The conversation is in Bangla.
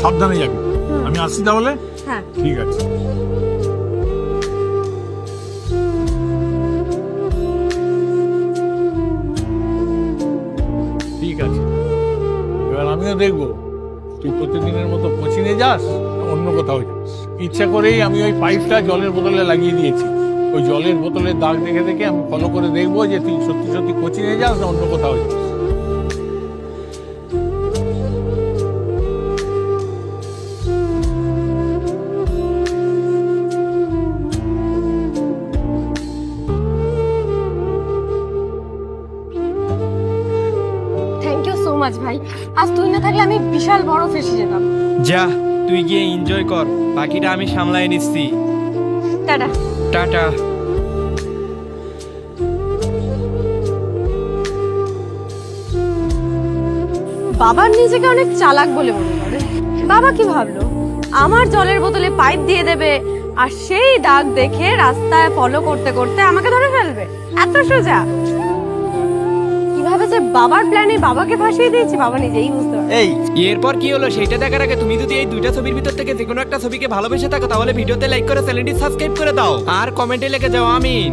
সাবধানে যাবি। আমি আসছি তাহলে। হ্যাঁ ঠিক আছে। ঠিক আছে, এবার আমিও দেখবো তুই প্রতিদিনের মতো কোচিনে যাস না অন্য কোথাও যাস। ইচ্ছা করেই আমি ওই পাইপটা জলের বোতলে লাগিয়ে দিয়েছি। ওই জলের বোতলের দাগ দেখে দেখে আমি ফলো করে দেখবো যে তুই সত্যি সত্যি কোচিনে যাস না অন্য কোথাও যাস। থ্যাংক ইউ সো মাচ ভাই, আজ তুই না থাকলে আমি বিশাল বড় ফেসে যেতাম। যা তুই গিয়ে এনজয় কর, বাকিটা আমি সামলাই নিচ্ছি। টাটা। টাটা। বাবার নিজেকে অনেক চালাক বলে মনে করে। বাবা কি ভাবলো আমার জলের বোতলে পাইপ দিয়ে দেবে আর সেই দাগ দেখে রাস্তায় ফলো করতে করতে আমাকে ধরে ফেলবে? এত সোজা। কিভাবে যে বাবার প্ল্যানে বাবাকে ফাঁসিয়ে দিয়েছি বাবা নিজেই বুঝতে পারে। এই এরপর কি হলো সেটা দেখার আগে তুমি যদি এই দুইটা ছবির ভিতর থেকে যে কোনো একটা ছবিকে ভালোবেসে থাকো তাহলে ভিডিওতে লাইক করে চ্যানেলটি সাবস্ক্রাইব করে দাও আর কমেন্টে লিখে যাও আমিন।